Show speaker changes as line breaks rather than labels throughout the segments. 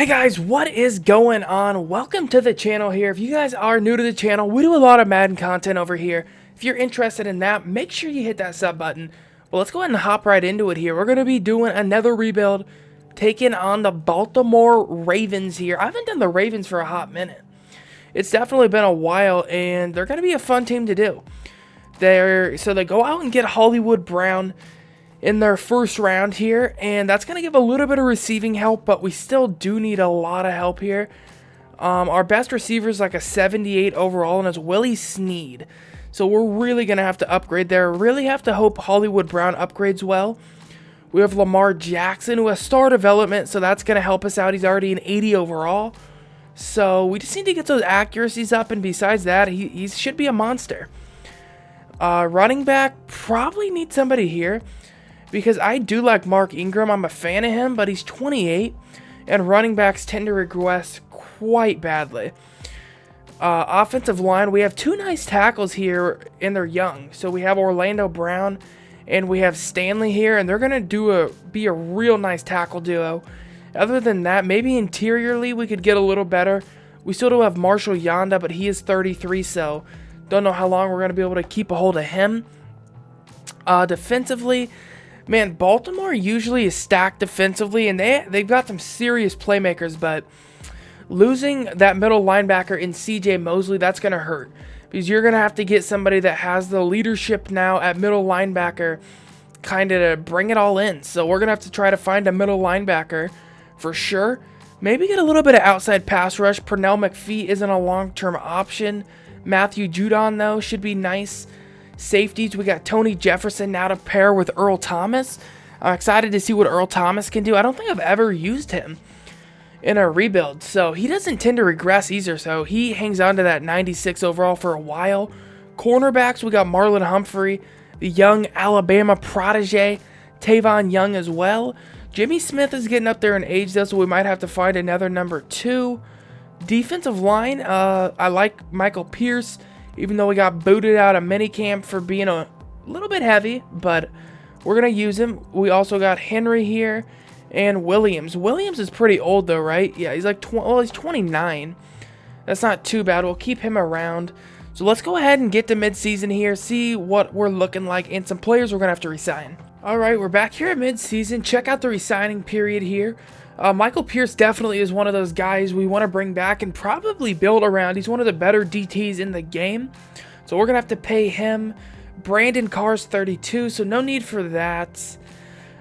Hey guys, what is going on? Welcome to the channel here. If you guys are new to the channel, we do a lot of Madden content over here. If you're interested in that, make sure you hit that sub button. Well, let's go ahead and hop right into it here. We're going to be doing another rebuild, taking on the Baltimore Ravens here. I haven't done the Ravens for a hot minute. It's definitely been a while, and they're going to be a fun team to do. So they go out and get Hollywood Brown in their first round here, and that's going to give a little bit of receiving help, but we still do need a lot of help here. Our best receiver is like a 78 overall, and it's Willie Snead. So we're really going to have to upgrade there. Really have to hope Hollywood Brown upgrades well. We have Lamar Jackson, who has star development, so that's going to help us out. He's already an 80 overall. So we just need to get those accuracies up, and besides that, he should be a monster. Running back, probably need somebody here, because I do like Mark Ingram. I'm a fan of him, but he's 28, and running backs tend to regress quite badly. Offensive line, we have two nice tackles here, and they're young. So we have Orlando Brown, and we have Stanley here, and they're going to be a real nice tackle duo. Other than that, maybe interiorly we could get a little better. We still do have Marshall Yanda, but he is 33, so don't know how long we're going to be able to keep a hold of him. Defensively, man, Baltimore usually is stacked defensively, and they've got some serious playmakers, but losing that middle linebacker in C.J. Mosley, that's going to hurt, because you're going to have to get somebody that has the leadership now at middle linebacker kind of to bring it all in. So we're going to have to try to find a middle linebacker for sure. Maybe get a little bit of outside pass rush. Pernell McPhee isn't a long-term option. Matthew Judon, though, should be nice. Safeties, we got Tony Jefferson now to pair with Earl Thomas. I'm excited to see what Earl Thomas can do. I don't think I've ever used him in a rebuild, so he doesn't tend to regress either, so he hangs on to that 96 overall for a while. Cornerbacks, we got Marlon Humphrey, the young Alabama protege, Tavon Young as well. Jimmy Smith is getting up there in age, though, so we might have to find another number 2. Defensive line, I like Michael Pierce, even though we got booted out of minicamp for being a little bit heavy, but we're going to use him. We also got Henry here and Williams. Williams is pretty old, though, right? Yeah, he's like, he's 29. That's not too bad. We'll keep him around. So let's go ahead and get to midseason here, see what we're looking like, and some players we're going to have to resign. All right, we're back here at midseason. Check out the resigning period here. Michael Pierce definitely is one of those guys we want to bring back and probably build around. He's one of the better DTs in the game, so we're going to have to pay him. Brandon Carr's 32, so no need for that.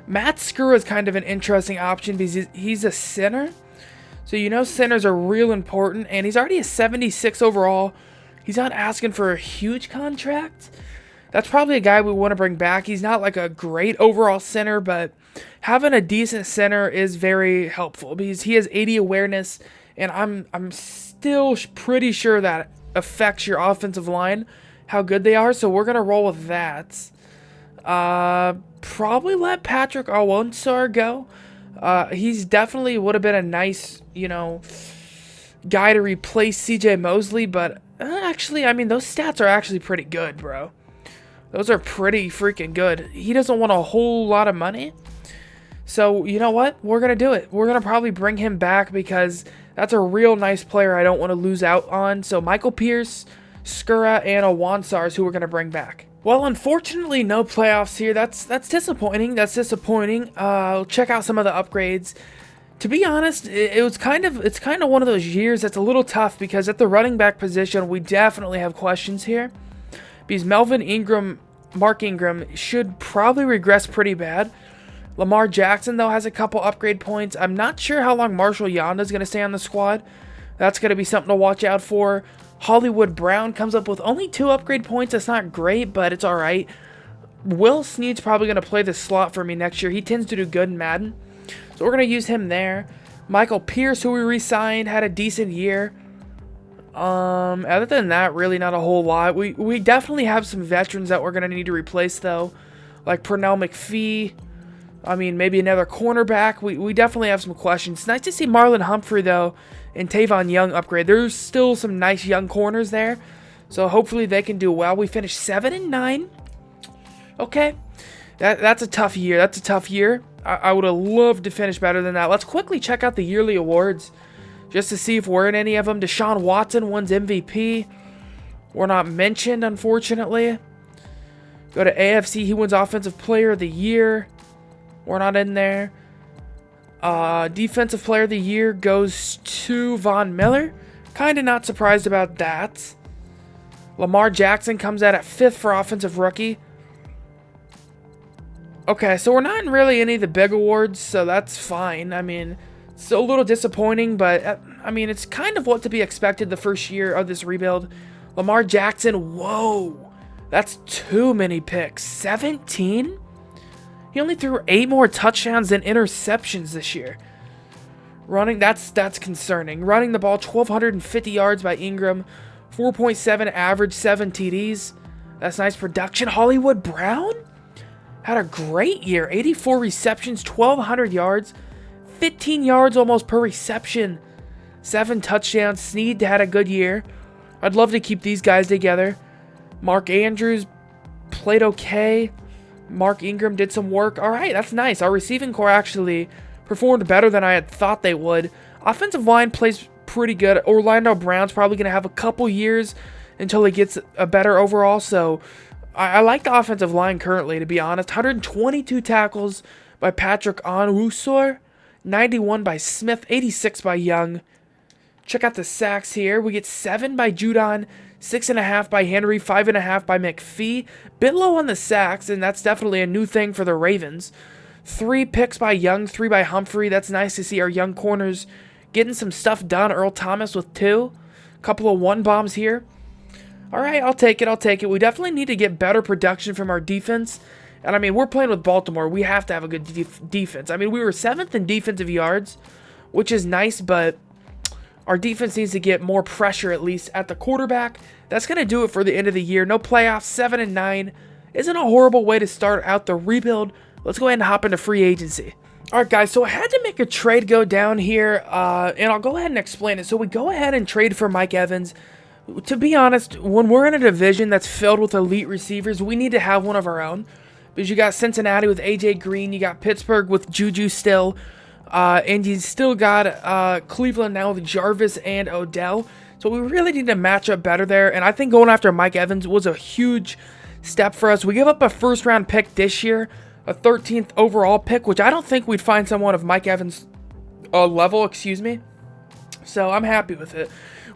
Matt Skura is kind of an interesting option because he's a center. So you know centers are real important, and he's already a 76 overall. He's not asking for a huge contract. That's probably a guy we want to bring back. He's not like a great overall center, but having a decent center is very helpful because he has 80 awareness, and I'm still pretty sure that affects your offensive line, how good they are. So we're going to roll with that. Probably let Patrick Awonsar go. He's definitely would have been a nice, guy to replace C.J. Mosley, but actually, I mean, those stats are actually pretty good, bro. Those are pretty freaking good. He doesn't want a whole lot of money. So, you know what? We're going to do it. We're going to probably bring him back because that's a real nice player I don't want to lose out on. So, Michael Pierce, Skura, and Awonsar is who we're going to bring back. Well, unfortunately, no playoffs here. That's disappointing. That's disappointing. Check out some of the upgrades. To be honest, it's kind of one of those years that's a little tough because at the running back position, we definitely have questions here. Because Mark Ingram should probably regress pretty bad. Lamar Jackson, though, has a couple upgrade points. I'm not sure how long Marshall Yanda is going to stay on the squad. That's going to be something to watch out for. Hollywood Brown comes up with only 2 upgrade points. That's not great, but it's all right. Will Snead's probably going to play the slot for me next year. He tends to do good in Madden. So we're going to use him there. Michael Pierce, who we re-signed, had a decent year. Other than that, really not a whole lot. We definitely have some veterans that we're going to need to replace, though. Like Pernell McPhee. I mean, maybe another cornerback. We definitely have some questions. It's nice to see Marlon Humphrey, though, and Tavon Young upgrade. There's still some nice young corners there. So hopefully they can do well. We finished 7-9. Okay. That's a tough year. That's a tough year. I would have loved to finish better than that. Let's quickly check out the yearly awards just to see if we're in any of them. Deshaun Watson wins MVP. We're not mentioned, unfortunately. Go to AFC. He wins Offensive Player of the Year. We're not in there. Defensive Player of the Year goes to Von Miller. Kind of not surprised about that. Lamar Jackson comes out at 5th for Offensive Rookie. Okay, so we're not in really any of the big awards, so that's fine. I mean, it's a little disappointing, but I mean, it's kind of what to be expected the first year of this rebuild. Lamar Jackson, whoa, that's too many picks. 17? He only threw 8 more touchdowns than interceptions this year. Running, that's concerning. Running the ball, 1,250 yards by Ingram, 4.7 average, 7 TDs. That's nice production. Hollywood Brown had a great year. 84 receptions, 1,200 yards, 15 yards almost per reception, 7 touchdowns. Snead had a good year. I'd love to keep these guys together. Mark Andrews played okay. Mark Ingram did some work. All right, that's nice. Our receiving core actually performed better than I had thought they would. Offensive line plays pretty good. Orlando Brown's probably going to have a couple years until he gets a better overall. So I like the offensive line currently, to be honest. 122 tackles by Patrick Onwuasor, 91 by Smith, 86 by Young. Check out the sacks here. We get 7 by Judon, 6.5 by Henry, 5.5 by McPhee. Bit low on the sacks, and that's definitely a new thing for the Ravens. 3 picks by Young, 3 by Humphrey. That's nice to see our young corners getting some stuff done. Earl Thomas with 2. Couple of 1 bombs here. All right, I'll take it. We definitely need to get better production from our defense. And, I mean, we're playing with Baltimore. We have to have a good defense. I mean, we were 7th in defensive yards, which is nice, but our defense needs to get more pressure, at least, at the quarterback. That's going to do it for the end of the year. No playoffs, 7-9. Isn't a horrible way to start out the rebuild. Let's go ahead and hop into free agency. All right, guys, so I had to make a trade go down here, and I'll go ahead and explain it. So we go ahead and trade for Mike Evans. To be honest, when we're in a division that's filled with elite receivers, we need to have one of our own. Because you got Cincinnati with A.J. Green, you got Pittsburgh with Juju still, and you still got Cleveland now with Jarvis and Odell. So we really need to match up better there, and I think going after Mike Evans was a huge step for us. We give up a first-round pick this year, a 13th overall pick, which I don't think we'd find someone of Mike Evans' level, So I'm happy with it.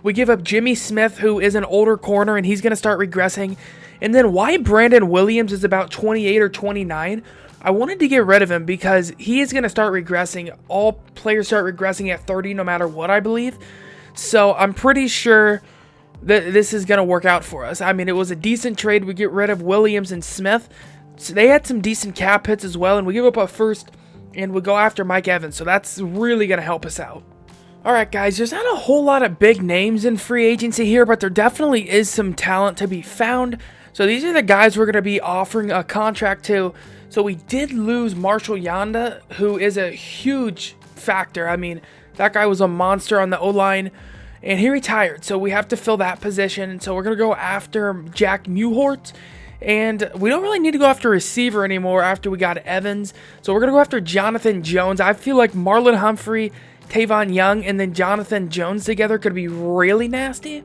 We give up Jimmy Smith, who is an older corner, and he's going to start regressing. And then why Brandon Williams is about 28 or 29, I wanted to get rid of him because he is going to start regressing. All players start regressing at 30 no matter what, I believe. So I'm pretty sure that this is going to work out for us. I mean, it was a decent trade. We get rid of Williams and Smith. So they had some decent cap hits as well, and we give up a first, and we go after Mike Evans. So that's really going to help us out. All right, guys, there's not a whole lot of big names in free agency here, but there definitely is some talent to be found. So these are the guys we're going to be offering a contract to. So we did lose Marshall Yanda, who is a huge factor. I mean, that guy was a monster on the O-line, and he retired. So we have to fill that position. And so we're going to go after Jack Mewhort. And we don't really need to go after receiver anymore after we got Evans. So we're going to go after Jonathan Jones. I feel like Marlon Humphrey, Tavon Young, and then Jonathan Jones together could be really nasty.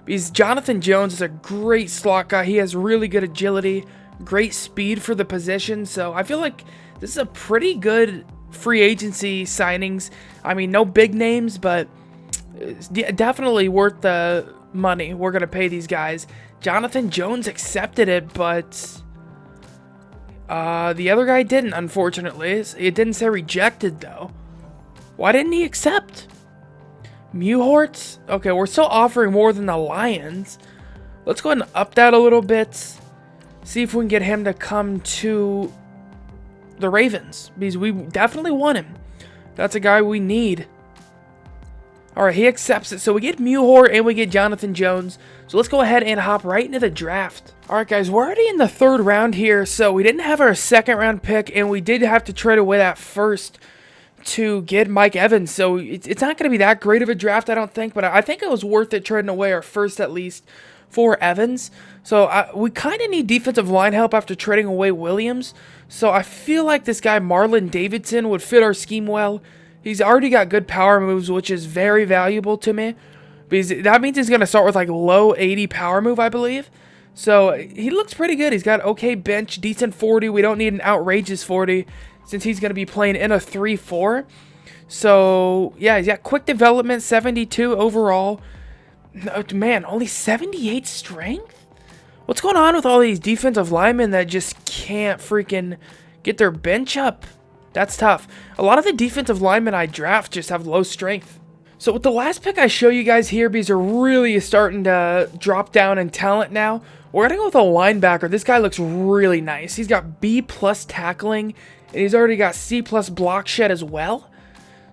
Because Jonathan Jones is a great slot guy. He has really good agility, great speed for the position. So I feel like this is a pretty good free agency signings. I mean, no big names, but it's definitely worth the money we're going to pay these guys. Jonathan Jones accepted it, but the other guy didn't, unfortunately. It didn't say rejected, though. Why didn't he accept? Mewhort? Okay, we're still offering more than the Lions. Let's go ahead and up that a little bit. See if we can get him to come to the Ravens. Because we definitely want him. That's a guy we need. Alright, he accepts it. So we get Mewhort and we get Jonathan Jones. So let's go ahead and hop right into the draft. Alright, guys, we're already in the 3rd round here. So we didn't have our 2nd round pick, and we did have to trade away that first to get Mike Evans. So it's not going to be that great of a draft, I don't think. But I think it was worth it trading away our first, at least, for Evans. So we kind of need defensive line help after trading away Williams. So I feel like this guy Marlon Davidson would fit our scheme well. He's already got good power moves, which is very valuable to me. Because that means he's going to start with like low 80 power move, I believe. So he looks pretty good. He's got okay bench, decent 40. We don't need an outrageous 40 since he's going to be playing in a 3-4. So yeah, he's got quick development, 72 overall. No, man, only 78 strength? What's going on with all these defensive linemen that just can't freaking get their bench up? That's tough. A lot of the defensive linemen I draft just have low strength. So with the last pick I show you guys here, because they're really starting to drop down in talent now, we're going to go with a linebacker. This guy looks really nice. He's got B+ tackling, and he's already got C+ block shed as well.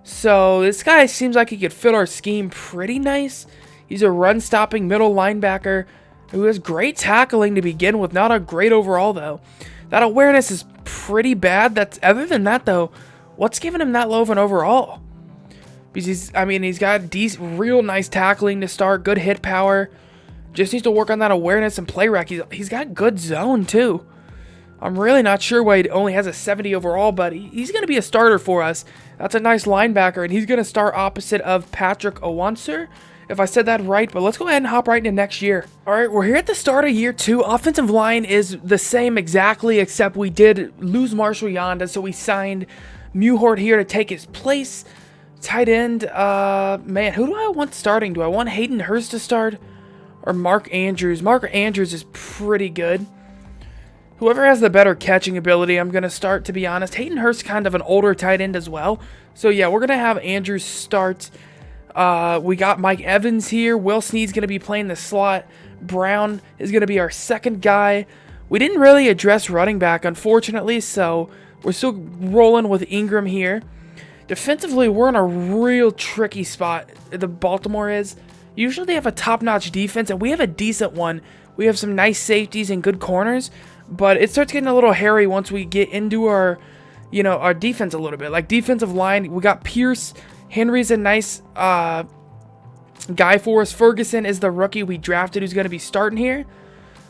So this guy seems like he could fit our scheme pretty nice. He's a run-stopping middle linebacker who has great tackling to begin with. Not a great overall, though. That awareness is pretty bad. Other than that, though, what's giving him that low of an overall? Because he's got real nice tackling to start, good hit power. Just needs to work on that awareness and play rec. He's got good zone, too. I'm really not sure why he only has a 70 overall, but he's going to be a starter for us. That's a nice linebacker, and he's going to start opposite of Patrick Owanser, if I said that right. But let's go ahead and hop right into next year. All right, we're here at the start of year 2. Offensive line is the same exactly, except we did lose Marshall Yanda, so we signed Muhort here to take his place. Tight end, man, who do I want starting? Do I want Hayden Hurst to start or Mark Andrews? Mark Andrews is pretty good. Whoever has the better catching ability, I'm going to start, to be honest. Hayden Hurst kind of an older tight end as well. So, yeah, we're going to have Andrews start. We got Mike Evans here. Will Snead's going to be playing the slot. Brown is going to be our second guy. We didn't really address running back, unfortunately, so we're still rolling with Ingram here. Defensively, we're in a real tricky spot, the Baltimore is. Usually they have a top-notch defense, and we have a decent one. We have some nice safeties and good corners, but it starts getting a little hairy once we get into our defense a little bit. Like defensive line, we got Pierce. Henry's a nice guy for us. Ferguson is the rookie we drafted who's going to be starting here.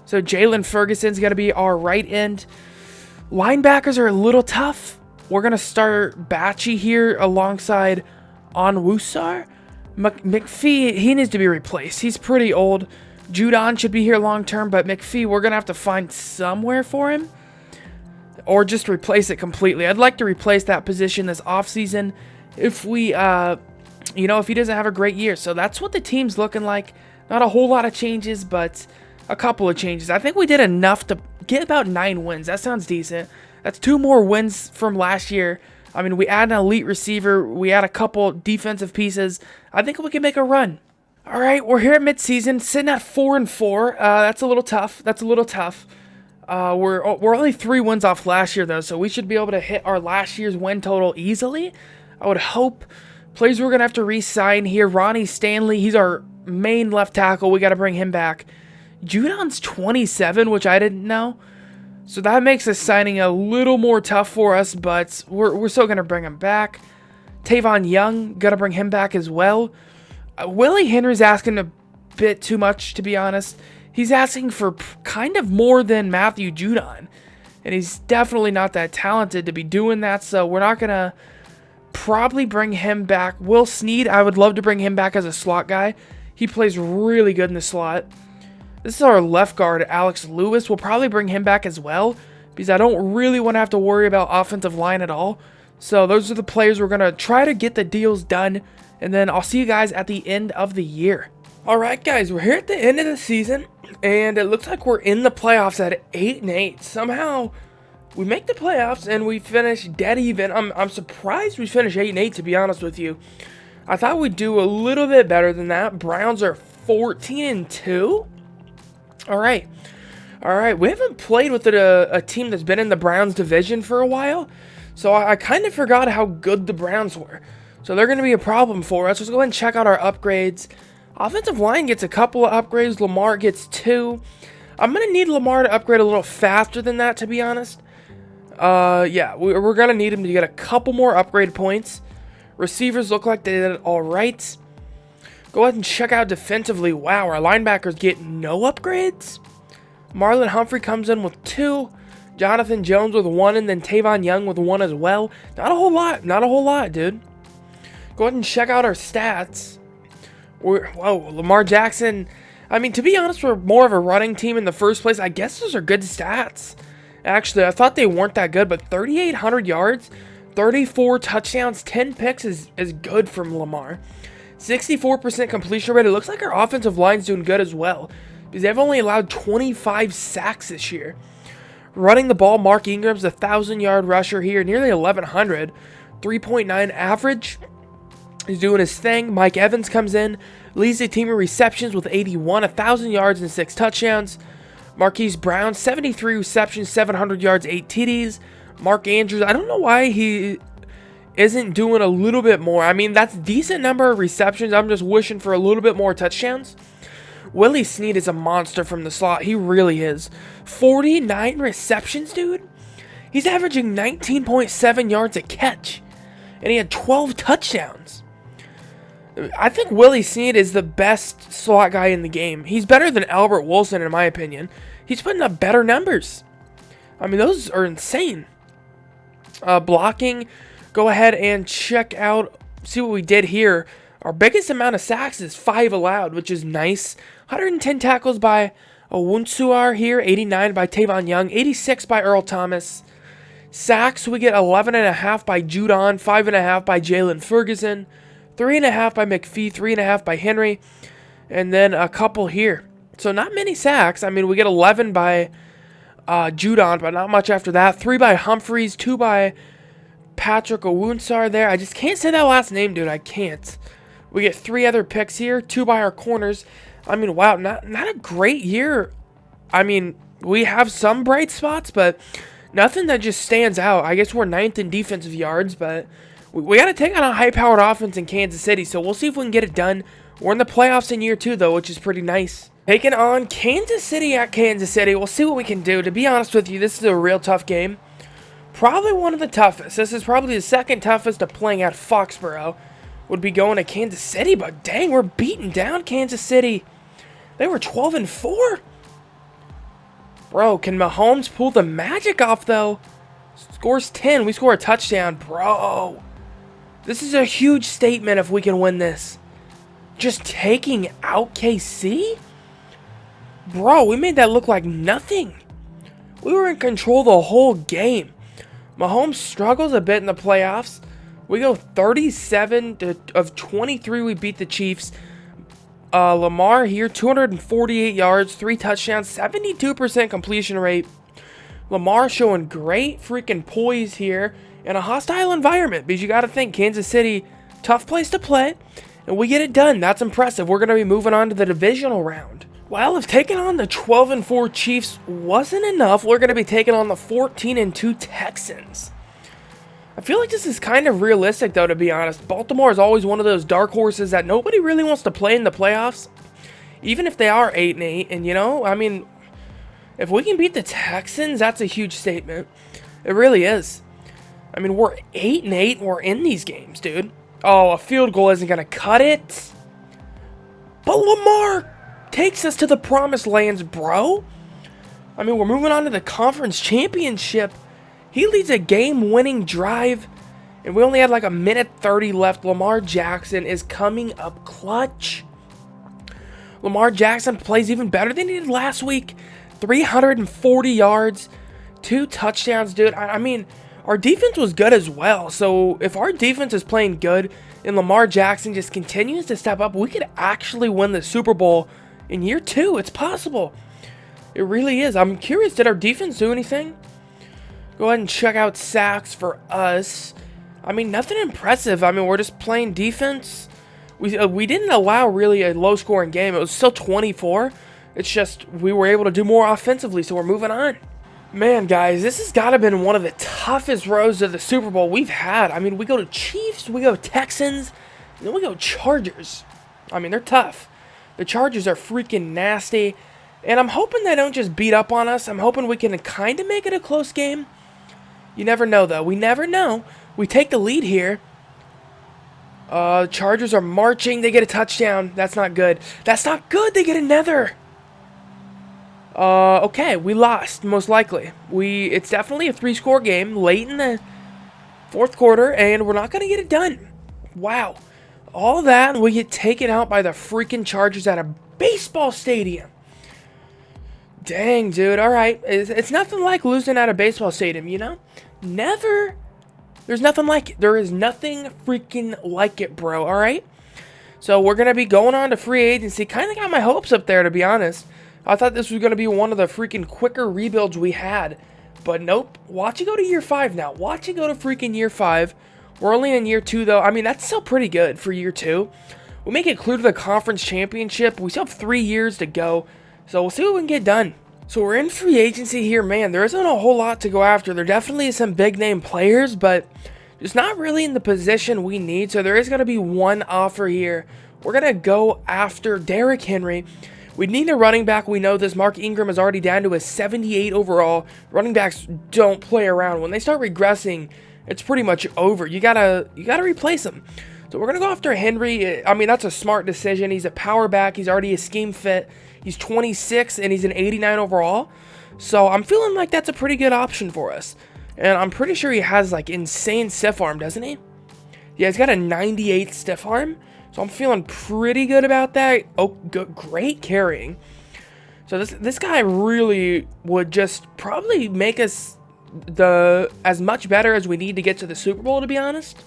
So Jalen Ferguson's going to be our right end. Linebackers are a little tough. We're going to start Batchy here alongside Onwusar. McPhee, he needs to be replaced. He's pretty old. Judon should be here long term, but McPhee, we're going to have to find somewhere for him. Or just replace it completely. I'd like to replace that position this offseason if we, if he doesn't have a great year. So that's what the team's looking like. Not a whole lot of changes, but a couple of changes. I think we did enough to get about 9 wins. That sounds decent. That's 2 more wins from last year. I mean, we add an elite receiver. We add a couple defensive pieces. I think we can make a run. All right, we're here at midseason, sitting at 4-4. That's a little tough. We're only 3 wins off last year, though, so we should be able to hit our last year's win total easily. I would hope. Players we're going to have to re-sign here. Ronnie Stanley, he's our main left tackle. We got to bring him back. Judon's 27, which I didn't know. So that makes this signing a little more tough for us, but we're still going to bring him back. Tavon Young, got to bring him back as well. Willie Henry's asking a bit too much, to be honest. He's asking for kind of more than Matthew Judon, and he's definitely not that talented to be doing that, so we're not going to probably bring him back. Will Snead, I would love to bring him back as a slot guy. He plays really good in the slot. This is our left guard, Alex Lewis. We'll probably bring him back as well because I don't really want to have to worry about offensive line at all. So those are the players we're going to try to get the deals done, and then I'll see you guys at the end of the year. All right, guys, we're here at the end of the season, and it looks like we're in the playoffs at 8-8. Somehow we make the playoffs and we finish dead even. I'm surprised we finished 8-8, to be honest with you. I thought we'd do a little bit better than that. Browns are 14-2. All right. We haven't played with a team that's been in the Browns division for a while, so I kind of forgot how good the Browns were. So they're going to be a problem for us. Let's go ahead and check out our upgrades. Offensive line gets a couple of upgrades. Lamar gets 2. I'm going to need Lamar to upgrade a little faster than that, to be honest. Yeah, we're going to need him to get a couple more upgrade points. Receivers look like they did it all right. Go ahead and check out defensively. Wow, our linebackers get no upgrades. Marlon Humphrey comes in with 2. Jonathan Jones with 1, and then Tavon Young with 1 as well. Not a whole lot. Not a whole lot, dude. Go ahead and check out our stats. Whoa, Lamar Jackson. I mean, to be honest, we're more of a running team in the first place. I guess those are good stats. Actually, I thought they weren't that good, but 3,800 yards, 34 touchdowns, 10 picks is good from Lamar. 64% completion rate. It looks like our offensive line's doing good as well, because they've only allowed 25 sacks this year. Running the ball, Mark Ingram's a 1,000-yard rusher here, nearly 1,100, 3.9 average. He's doing his thing. Mike Evans comes in, leads the team in receptions with 81, 1,000 yards and 6 touchdowns. Marquise Brown, 73 receptions, 700 yards, 8 TDs. Mark Andrews, I don't know why he isn't doing a little bit more. I mean, that's a decent number of receptions. I'm just wishing for a little bit more touchdowns. Willie Snead is a monster from the slot. He really is. 49 receptions, dude. He's averaging 19.7 yards a catch. And he had 12 touchdowns. I think Willie Snead is the best slot guy in the game. He's better than Albert Wilson, in my opinion. He's putting up better numbers. I mean, those are insane. Blocking, go ahead and check out, see what we did here. Our biggest amount of sacks is 5 allowed, which is nice. 110 tackles by Owunsuar here, 89 by Tavon Young, 86 by Earl Thomas. Sacks, we get 11.5 by Judon, 5.5 by Jalen Ferguson, 3.5 by McPhee, 3.5 by Henry, and then a couple here. So not many sacks. I mean, we get 11 by Judon, but not much after that. 3 by Humphreys, 2 by Patrick Owunsar there. I just can't say that last name, dude. I can't. We get 3 other picks here, 2 by our corners. I mean, wow, not a great year. I mean, we have some bright spots, but nothing that just stands out. I guess we're 9th in defensive yards, but we got to take on a high-powered offense in Kansas City, so we'll see if we can get it done. We're in the playoffs in year 2, though, which is pretty nice. Taking on Kansas City at Kansas City. We'll see what we can do. To be honest with you, this is a real tough game. Probably one of the toughest. This is probably the second toughest of playing at Foxborough. Would be going to Kansas City, but dang, we're beating down Kansas City. They were 12-4. Bro, can Mahomes pull the magic off, though? Scores 10. We score a touchdown. Bro, this is a huge statement if we can win this. Just taking out KC? Bro, we made that look like nothing. We were in control the whole game. Mahomes struggles a bit in the playoffs. We go 37 of 23. We beat the Chiefs. Lamar here, 248 yards, 3 touchdowns, 72% completion rate. Lamar showing great freaking poise here in a hostile environment, because you got to think Kansas City, tough place to play, and we get it done. That's impressive. We're going to be moving on to the divisional round. Well, if taking on the 12-4 Chiefs wasn't enough, we're going to be taking on the 14-2 Texans. I feel like this is kind of realistic, though, to be honest. Baltimore is always one of those dark horses that nobody really wants to play in the playoffs, even if they are 8-8. And, you know, I mean, if we can beat the Texans, that's a huge statement. It really is. I mean, we're 8-8. We're in these games, dude. Oh, a field goal isn't going to cut it. But Lamar takes us to the promised lands, bro. I mean, we're moving on to the conference championship. He leads a game-winning drive, and we only had like a minute 30 left. Lamar Jackson is coming up clutch. Lamar Jackson plays even better than he did last week. 340 yards, 2 touchdowns, dude. I mean, our defense was good as well. So if our defense is playing good and Lamar Jackson just continues to step up, we could actually win the Super Bowl in year 2. It's possible. It really is. I'm curious, did our defense do anything? Go ahead and check out sacks for us. I mean, nothing impressive. I mean, we're just playing defense. We didn't allow really a low-scoring game. It was still 24. It's just we were able to do more offensively, so we're moving on. Man, guys, this has got to have been one of the toughest roads to the Super Bowl we've had. I mean, we go to Chiefs, we go Texans, and then we go Chargers. I mean, they're tough. The Chargers are freaking nasty, and I'm hoping they don't just beat up on us. I'm hoping we can kind of make it a close game. You never know, though. We never know. We take the lead here. Chargers are marching. They get a touchdown. That's not good. That's not good. They get another. Okay, we lost, most likely. It's definitely a 3-score game late in the fourth quarter, and we're not going to get it done. Wow. All that, and we get taken out by the freaking Chargers at a baseball stadium. Dang, dude. All right. It's nothing like losing at a baseball stadium, you know? Never. There's nothing like it. There is nothing freaking like it, bro, all right? So we're going to be going on to free agency. Kind of got my hopes up there, to be honest. I thought this was going to be one of the freaking quicker rebuilds we had. But nope. Watch it go to year 5 now. Watch it go to freaking year 5. We're only in year 2, though. I mean, that's still pretty good for year 2. We'll make it clear to the conference championship. We still have 3 years to go. So we'll see what we can get done. So we're in free agency here. Man, there isn't a whole lot to go after. There definitely is some big-name players, but just not really in the position we need. So there is going to be one offer here. We're going to go after Derrick Henry. We need a running back. We know this. Mark Ingram is already down to a 78 overall. Running backs don't play around. When they start regressing, it's pretty much over. You gotta replace them. So we're gonna go after Henry. I mean, that's a smart decision. He's a power back. He's already a scheme fit. He's 26 and he's an 89 overall. So I'm feeling like that's a pretty good option for us. And I'm pretty sure he has like insane stiff arm, doesn't he? Yeah, he's got a 98 stiff arm. So I'm feeling pretty good about that. Oh, great carrying. So this guy really would just probably make us as much better as we need to get to the Super Bowl, to be honest.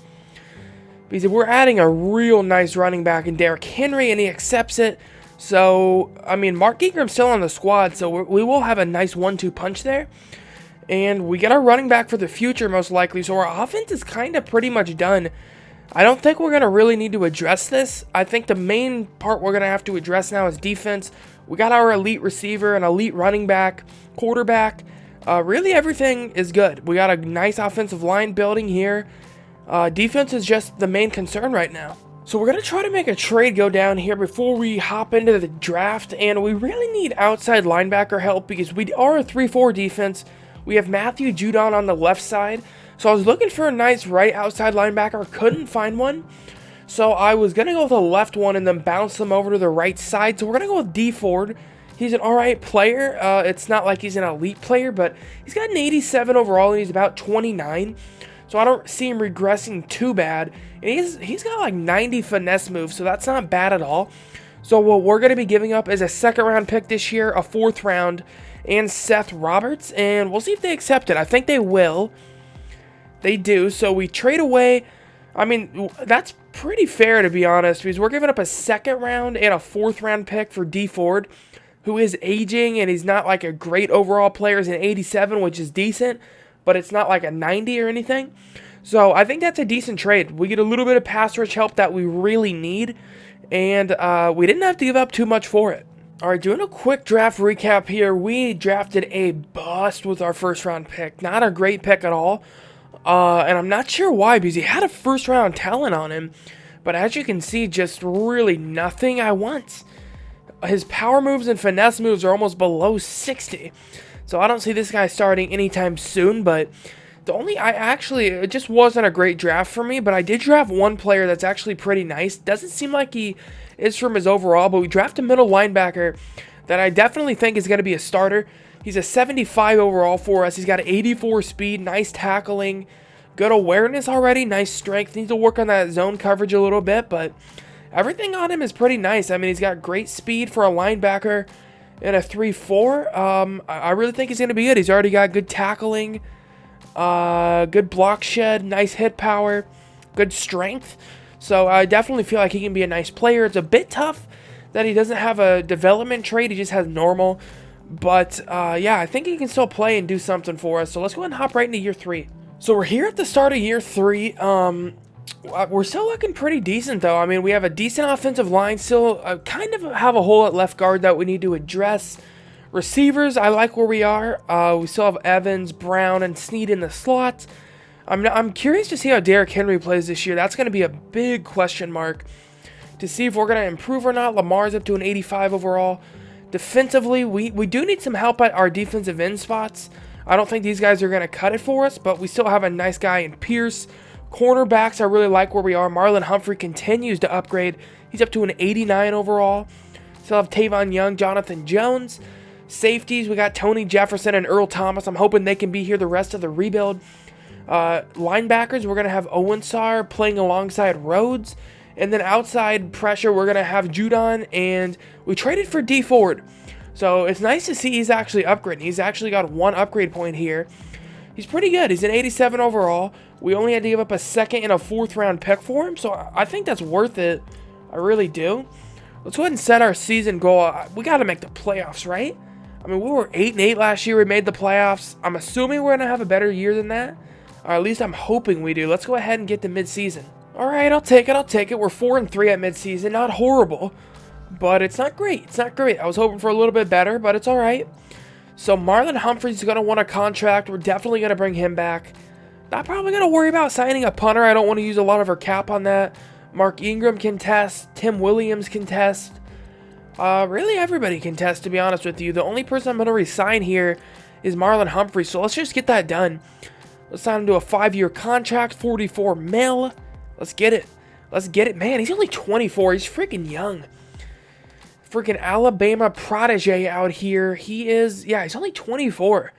Because we're adding a real nice running back in Derrick Henry, and he accepts it. So, I mean, Mark Ingram's still on the squad, so we will have a nice 1-2 punch there. And we get our running back for the future, most likely. So our offense is kind of pretty much done. I don't think we're going to really need to address this. I think the main part we're going to have to address now is defense. We got our elite receiver, an elite running back, quarterback. Really everything is good. We got a nice offensive line building here. Defense is just the main concern right now. So we're going to try to make a trade go down here before we hop into the draft. And we really need outside linebacker help because we are a 3-4 defense. We have Matthew Judon on the left side. So I was looking for a nice right outside linebacker. Couldn't find one. So I was going to go with the left one and then bounce them over to the right side. So we're going to go with D Ford. He's an alright player. It's not like he's an elite player, but he's got an 87 overall and he's about 29. So I don't see him regressing too bad. And he's got like 90 finesse moves, so that's not bad at all. So what we're going to be giving up is a 2nd round pick this year, a 4th round, and Seth Roberts. And we'll see if they accept it. I think they will. They do. So we trade away. I mean, that's pretty fair, to be honest, because we're giving up a 2nd round and a 4th round pick for D Ford, who is aging, and he's not like a great overall player. He's an 87, which is decent, but it's not like a 90 or anything. So I think that's a decent trade. We get a little bit of pass rush help that we really need, and we didn't have to give up too much for it. All right, doing a quick draft recap here. We drafted a bust with our 1st round pick. Not a great pick at all. And I'm not sure why, because he had a 1st round talent on him. But as you can see, just really nothing I want. His power moves and finesse moves are almost below 60. So I don't see this guy starting anytime soon. But it just wasn't a great draft for me. But I did draft one player that's actually pretty nice. Doesn't seem like he is from his overall. But we drafted a middle linebacker that I definitely think is going to be a starter. He's a 75 overall for us. He's got 84 speed, nice tackling, good awareness already, nice strength. Needs to work on that zone coverage a little bit, but everything on him is pretty nice. I mean, he's got great speed for a linebacker in a 3-4. I really think he's going to be good. He's already got good tackling, good block shed, nice hit power, good strength. So I definitely feel like he can be a nice player. It's a bit tough that he doesn't have a development trait. He just has normal. But, yeah, I think he can still play and do something for us. So let's go ahead and hop right into year 3. So we're here at the start of year 3. We're still looking pretty decent, though. I mean, we have a decent offensive line. Still kind of have a hole at left guard that we need to address. Receivers, I like where we are. We still have Evans, Brown, and Snead in the slots. I'm curious to see how Derrick Henry plays this year. That's going to be a big question mark to see if we're going to improve or not. Lamar's up to an 85 overall. Defensively, we do need some help at our defensive end spots. I don't think these guys are going to cut it for us, but we still have a nice guy in Pierce. Cornerbacks, I really like where we are. Marlon Humphrey continues to upgrade. He's up to an 89 overall. Still have Tavon Young, Jonathan Jones. Safeties, we got Tony Jefferson and Earl Thomas. I'm hoping they can be here the rest of the rebuild. Linebackers, we're going to have Owensar playing alongside Rhodes. And then outside pressure, we're going to have Judon. And we traded for D Ford. So it's nice to see he's actually upgrading. He's actually got 1 upgrade point here. He's pretty good. He's an 87 overall. We only had to give up a 2nd and a 4th round pick for him. So I think that's worth it. I really do. Let's go ahead and set our season goal. We got to make the playoffs, right? I mean, we were 8-8 last year. We made the playoffs. I'm assuming we're going to have a better year than that. Or at least I'm hoping we do. Let's go ahead and get to midseason. All right, I'll take it. I'll take it. We're 4-3 at midseason. Not horrible, but it's not great. It's not great. I was hoping for a little bit better, but it's all right. So Marlon Humphrey's going to want a contract. We're definitely going to bring him back. Not probably going to worry about signing a punter. I don't want to use a lot of our cap on that. Mark Ingram can test. Tim Williams can test. Really everybody can test, to be honest with you. The only person I'm going to resign here is Marlon Humphrey. So let's just get that done. Let's sign him to a 5-year contract, $44 million. Let's get it. Let's get it. Man, he's only 24. He's freaking young. Freaking Alabama protege out here. He is, yeah, he's only 24.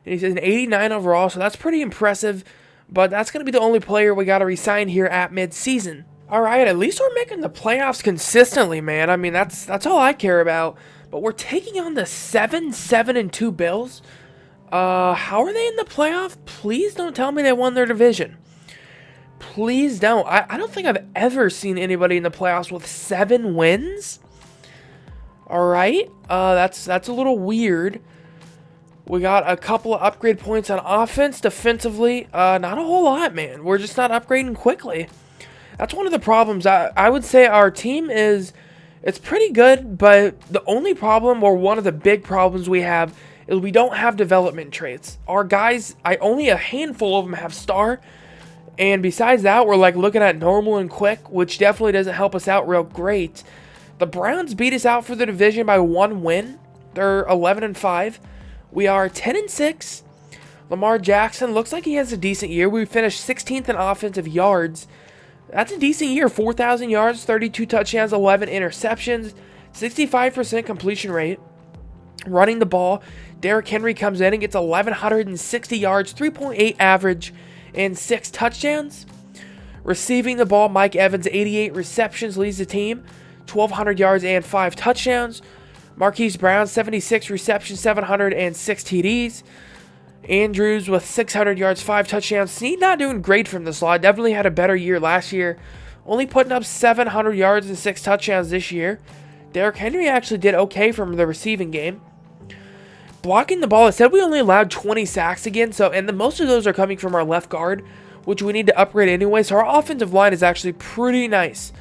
And he's an 89 overall, so that's pretty impressive. But that's going to be the only player we got to resign here at midseason. All right, at least we're making the playoffs consistently, man. I mean, that's all I care about. But we're taking on the 7-2 Bills. How are they in the playoff? Please don't tell me they won their division. Please don't. I don't think I've ever seen anybody in the playoffs with 7 wins. All right, that's a little weird. We got a couple of upgrade points on offense. Defensively, not a whole lot, man. We're just not upgrading quickly. That's one of the problems. I would say our team it's pretty good, but the only problem, or one of the big problems we have, is we don't have development traits. Our guys, only a handful of them have star, and besides that, we're like looking at normal and quick, which definitely doesn't help us out real great. The Browns beat us out for the division by 1 win. They're 11-5. We are 10-6. Lamar Jackson looks like he has a decent year. We finished 16th in offensive yards. That's a decent year. 4,000 yards, 32 touchdowns, 11 interceptions, 65% completion rate. Running the ball, Derrick Henry comes in and gets 1,160 yards, 3.8 average, and 6 touchdowns. Receiving the ball, Mike Evans, 88 receptions, leads the team, 1,200 yards and 5 touchdowns. Marquise Brown, 76 receptions, 706 TDs. Andrews with 600 yards, 5 touchdowns. He's not doing great from the slot. Definitely had a better year last year. Only putting up 700 yards and 6 touchdowns this year. Derrick Henry actually did okay from the receiving game. Blocking the ball, I said we only allowed 20 sacks again, and most of those are coming from our left guard, which we need to upgrade anyway. So our offensive line is actually pretty nice.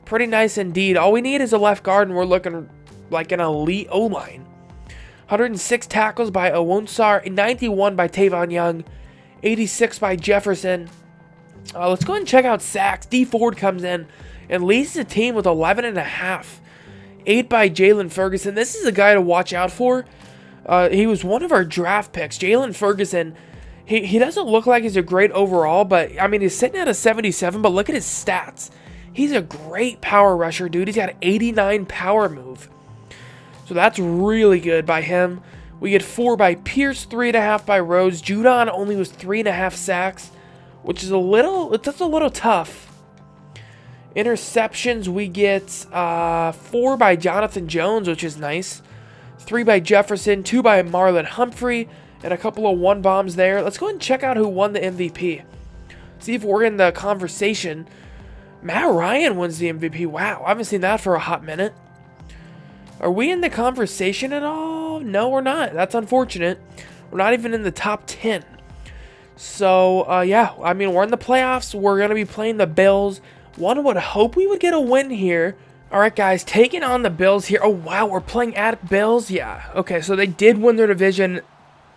Pretty nice indeed. All we need is a left guard, and we're looking like an elite O-line. 106 tackles by Owensar, 91 by Tavon Young, 86 by Jefferson. Let's go ahead and check out sacks. D Ford comes in and leads the team with 11.5. 8 by Jalen Ferguson. This is a guy to watch out for. He was one of our draft picks. Jalen Ferguson, he doesn't look like he's a great overall, but I mean, he's sitting at a 77, but look at his stats. He's a great power rusher, dude. He's got an 89 power move. So that's really good by him. We get 4 by Pierce, 3.5 by Rhodes. Judon only was 3.5 sacks, which is that's a little tough. Interceptions, we get 4 by Jonathan Jones, which is nice. 3 by Jefferson, 2 by Marlon Humphrey, and a couple of 1 bombs there. Let's go ahead and check out who won the MVP. See if we're in the conversation. Matt Ryan wins the MVP. Wow, I haven't seen that for a hot minute. Are we in the conversation at all? No, we're not. That's unfortunate. We're not even in the top 10. So, yeah, I mean, we're in the playoffs. We're going to be playing the Bills. One would hope we would get a win here. All right, guys, taking on the Bills here. Oh, wow, we're playing at Bills? Yeah. Okay, so they did win their division.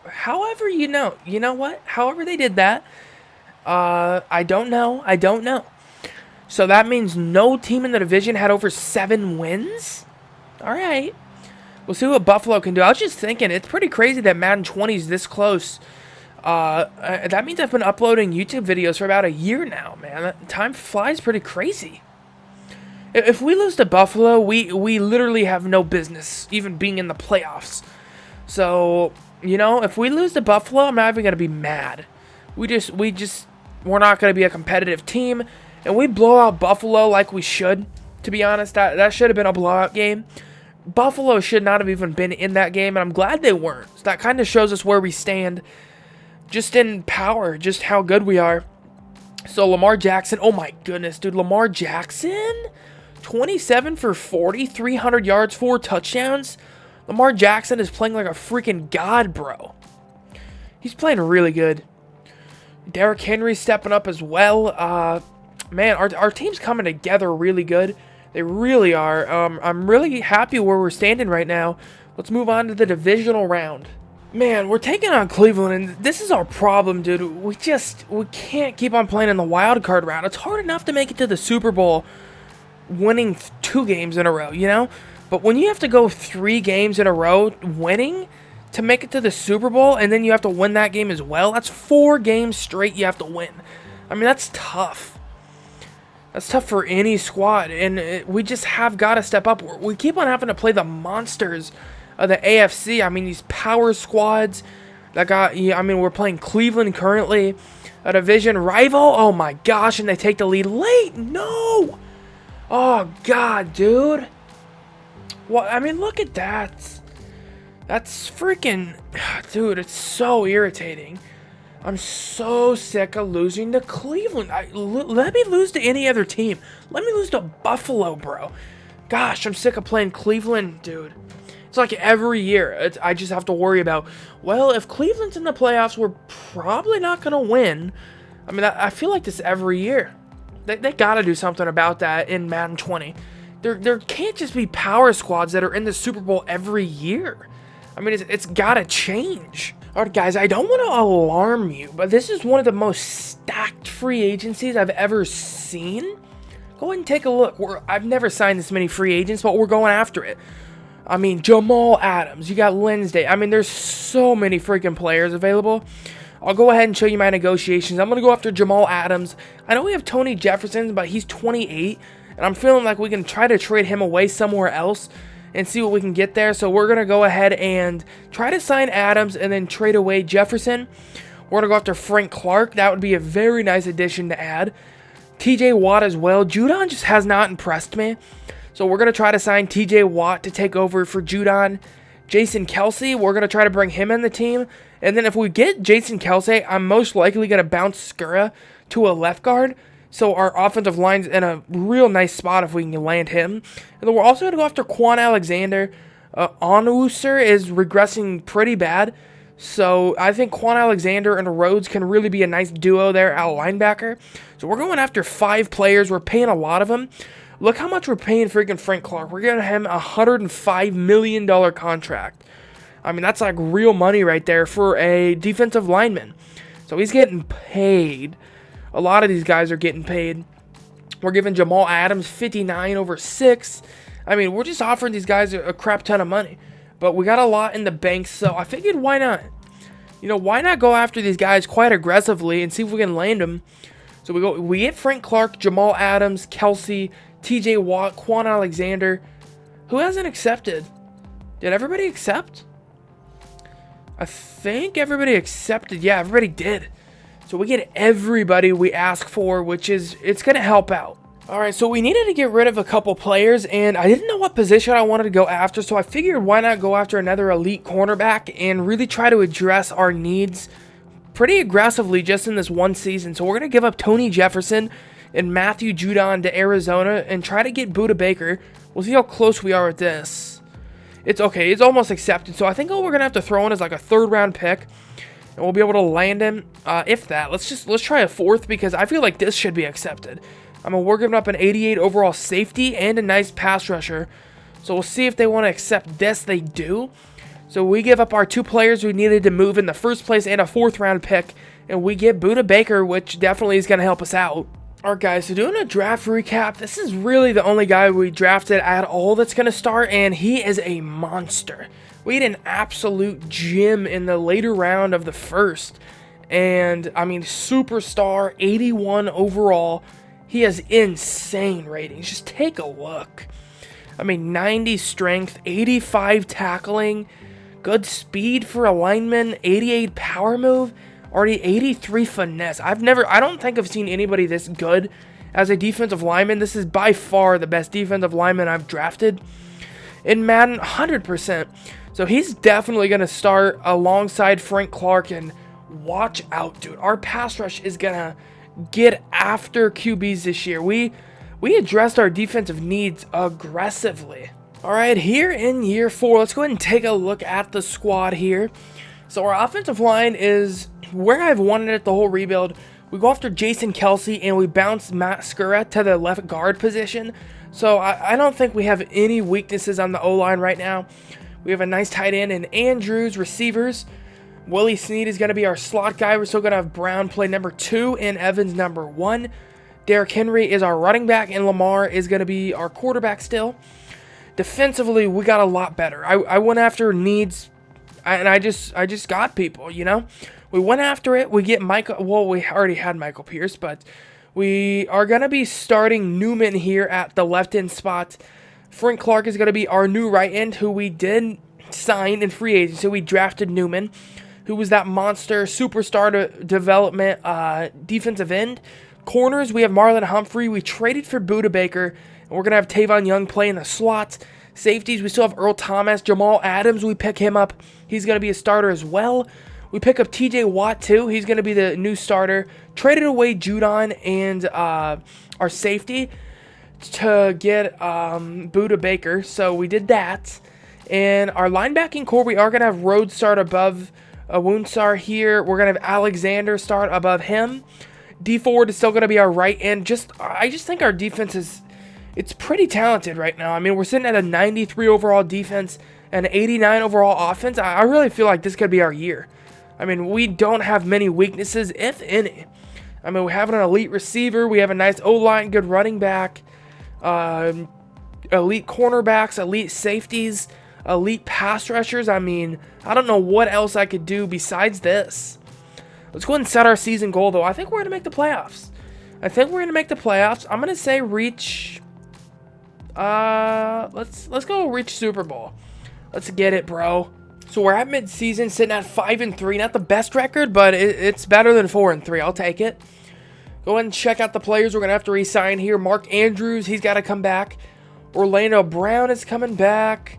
However, you know what? However they did that, I don't know. So that means no team in the division had over 7 wins? All right. We'll see what Buffalo can do. I was just thinking, it's pretty crazy that Madden 20 is this close That means I've been uploading YouTube videos for about a year now, man. Time flies pretty crazy. If we lose to Buffalo, we literally have no business even being in the playoffs. So, if we lose to Buffalo, I'm not even going to be mad. We're not going to be a competitive team, and we blow out Buffalo like we should. To be honest, that should have been a blowout game. Buffalo should not have even been in that game, and I'm glad they weren't. So that kind of shows us where we stand, just in power, just how good we are. So Lamar Jackson, oh my goodness, dude, Lamar Jackson, 27 for 40, 300 yards, 4 touchdowns. Lamar Jackson is playing like a freaking god, bro. He's playing really good. Derrick Henry stepping up as well. Man, our team's coming together really good. They really are. I'm really happy where we're standing right now. Let's move on to the divisional round. Man, we're taking on Cleveland, and this is our problem, dude. We can't keep on playing in the wild card round. It's hard enough to make it to the Super Bowl winning 2 games in a row, But when you have to go 3 games in a row winning to make it to the Super Bowl, and then you have to win that game as well, that's 4 games straight you have to win. I mean, that's tough. That's tough for any squad, and we just have got to step up. We keep on having to play the monsters of the AFC. I mean, these power squads we're playing Cleveland currently, a division rival. Oh my gosh, and they take the lead late. No! Oh god, dude. Well, I mean, look at that. That's freaking... Dude, it's so irritating. I'm so sick of losing to Cleveland. Let me lose to any other team. Let me lose to Buffalo, bro. Gosh, I'm sick of playing Cleveland, dude. It's like every year, I just have to worry about, well, if Cleveland's in the playoffs, we're probably not going to win. I mean, I feel like this every year. They got to do something about that in Madden 20. There can't just be power squads that are in the Super Bowl every year. I mean, it's got to change. All right, guys, I don't want to alarm you, but this is one of the most stacked free agencies I've ever seen. Go ahead and take a look. I've never signed this many free agents, but we're going after it. I mean, Jamal Adams, you got Lindsay. I mean, there's so many freaking players available. I'll go ahead and show you my negotiations. I'm going to go after Jamal Adams. I know we have Tony Jefferson, but he's 28, and I'm feeling like we can try to trade him away somewhere else and see what we can get there. So we're going to go ahead and try to sign Adams and then trade away Jefferson. We're going to go after Frank Clark. That would be a very nice addition to add. TJ Watt as well. Judon just has not impressed me. So we're going to try to sign TJ Watt to take over for Judon. Jason Kelsey, we're going to try to bring him in the team. And then if we get Jason Kelsey, I'm most likely going to bounce Skura to a left guard. So our offensive line's in a real nice spot if we can land him. And then we're also going to go after Quan Alexander. Onwuser is regressing pretty bad. So I think Quan Alexander and Rhodes can really be a nice duo there at linebacker. So we're going after 5 players. We're paying a lot of them. Look how much we're paying freaking Frank Clark. We're giving him a $105 million contract. I mean, that's like real money right there for a defensive lineman. So he's getting paid. A lot of these guys are getting paid. We're giving Jamal Adams 59 over 6. I mean, we're just offering these guys a crap ton of money. But we got a lot in the bank, so I figured why not? Why not go after these guys quite aggressively and see if we can land them? So we get Frank Clark, Jamal Adams, Kelsey, TJ Watt, Quan Alexander. Who hasn't accepted? Did everybody accept? I think everybody accepted. Yeah, everybody did. So we get everybody we ask for, it's going to help out. All right, so we needed to get rid of a couple players, and I didn't know what position I wanted to go after, so I figured why not go after another elite cornerback and really try to address our needs pretty aggressively just in this one season. So we're going to give up Tony Jefferson and Matthew Judon to Arizona and try to get Budda Baker. We'll see how close we are with this. It's okay. It's almost accepted. So I think all we're going to have to throw in is like a 3rd-round pick, and we'll be able to land him. If that, let's try a 4th because I feel like this should be accepted. We're giving up an 88 overall safety and a nice pass rusher. So we'll see if they want to accept this. They do. So we give up our 2 players we needed to move in the first place and a 4th-round pick, and we get Budda Baker, which definitely is going to help us out. Alright guys, so doing a draft recap, this is really the only guy we drafted at all that's going to start, and he is a monster. We had an absolute gem in the later round of the first, And, I mean, superstar, 81 overall. He has insane ratings. Just take a look. I mean, 90 strength, 85 tackling, good speed for a lineman, 88 power move, already 83 finesse. I don't think I've seen anybody this good as a defensive lineman. This is by far the best defensive lineman I've drafted in Madden, 100%. So he's definitely going to start alongside Frank Clark, and watch out, dude. Our pass rush is going to get after QBs this year. We addressed our defensive needs aggressively. All right, here in year 4, let's go ahead and take a look at the squad here. So our offensive line is where I've wanted it the whole rebuild. We go after Jason Kelsey, and we bounce Matt Skura to the left guard position. So I don't think we have any weaknesses on the O-line right now. We have a nice tight end and Andrews. Receivers, Willie Snead is going to be our slot guy. We're still going to have Brown play number 2 and Evans number 1. Derrick Henry is our running back, and Lamar is going to be our quarterback still. Defensively, we got a lot better. I went after needs, and I just got people, you know. We went after it. We get Michael. Well, we already had Michael Pierce, but we are going to be starting Newman here at the left end spot. Frank Clark is going to be our new right end, who we did sign in free agency. So we drafted Newman, who was that monster superstar development defensive end. Corners, we have Marlon Humphrey. We traded for Buda Baker, and we're going to have Tavon Young play in the slot. Safeties, we still have Earl Thomas. Jamal Adams, we pick him up. He's going to be a starter as well. We pick up TJ Watt, too. He's going to be the new starter. Traded away Judon and our safety to get Buda Baker. So we did that. And our linebacking core, we are going to have Rhodes start above Woonsar here. We're going to have Alexander start above him. D forward is still going to be our right end. I just think our defense it's pretty talented right now. I mean, we're sitting at a 93 overall defense and an 89 overall offense. I really feel like this could be our year. I mean, we don't have many weaknesses, if any. I mean, we have an elite receiver. We have a nice O-line, good running back, elite cornerbacks, elite safeties, elite pass rushers. I mean, I don't know what else I could do besides this. Let's go ahead and set our season goal, though. I think we're going to make the playoffs. I'm going to say reach... let's go reach Super Bowl. Let's get it, bro. So we're at mid-season, sitting at 5-3. Not the best record, but it's better than 4-3. I'll take it. Go ahead and check out the players we're going to have to re-sign here. Mark Andrews, he's got to come back. Orlando Brown is coming back.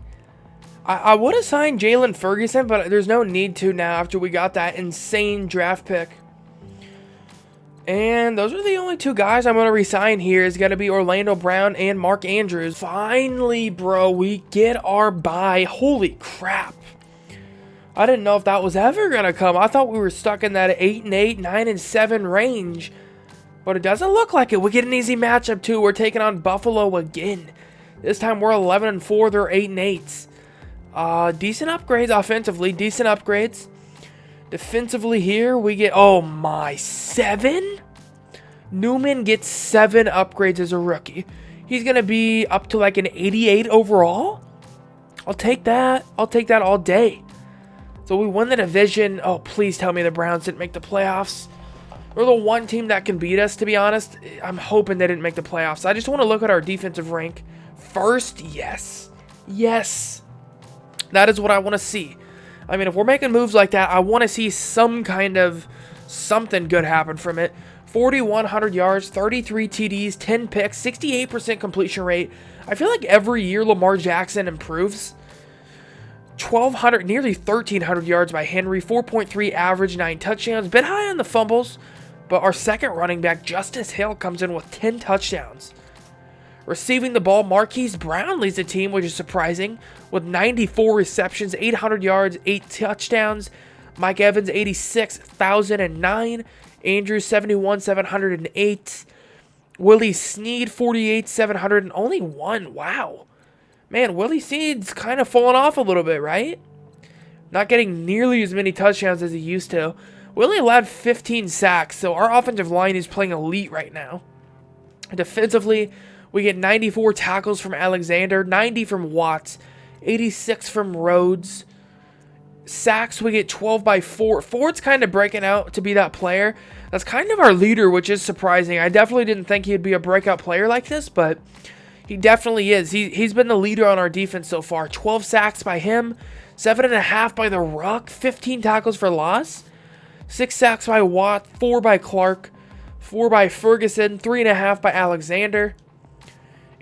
I would have signed Jalen Ferguson, but there's no need to now after we got that insane draft pick. And those are the only 2 guys I'm going to re-sign here. Is going to be Orlando Brown and Mark Andrews. Finally, bro, we get our bye. Holy crap. I didn't know if that was ever going to come. I thought we were stuck in that 8-8, 9-7 range. But it doesn't look like it. We get an easy matchup, too. We're taking on Buffalo again. This time we're 11-4. They're 8-8. Decent upgrades offensively. Decent upgrades. Defensively here, we get... Oh, my. 7? Newman gets 7 upgrades as a rookie. He's going to be up to like an 88 overall. I'll take that. I'll take that all day. So we won the division. Oh, please tell me the Browns didn't make the playoffs. We're the one team that can beat us, to be honest. I'm hoping they didn't make the playoffs. I just want to look at our defensive rank. First, yes. Yes. That is what I want to see. I mean, if we're making moves like that, I want to see some kind of something good happen from it. 4,100 yards, 33 TDs, 10 picks, 68% completion rate. I feel like every year Lamar Jackson improves. 1,200, nearly 1,300 yards by Henry, 4.3 average, 9 touchdowns. Bit high on the fumbles, but our second running back, Justice Hill, comes in with 10 touchdowns. Receiving the ball, Marquise Brown leads the team, which is surprising, with 94 receptions, 800 yards, 8 touchdowns. Mike Evans, 86, 1,009. Andrews, 71, 708. Willie Snead, 48, 700, and only 1. Wow. Man, Willie Snead's kind of fallen off a little bit, right? Not getting nearly as many touchdowns as he used to. Willie allowed 15 sacks, so our offensive line is playing elite right now. Defensively, we get 94 tackles from Alexander, 90 from Watts, 86 from Rhodes, Sacks, we get 12 by Ford. Ford's kind of breaking out to be that player. That's kind of our leader, which is surprising. I definitely didn't think he'd be a breakout player like this, but he definitely is. He's been the leader on our defense so far. 12 sacks by him, 7.5 by the Ruck, 15 tackles for loss, 6 sacks by Watt, 4 by Clark, 4 by Ferguson, 3.5 by Alexander.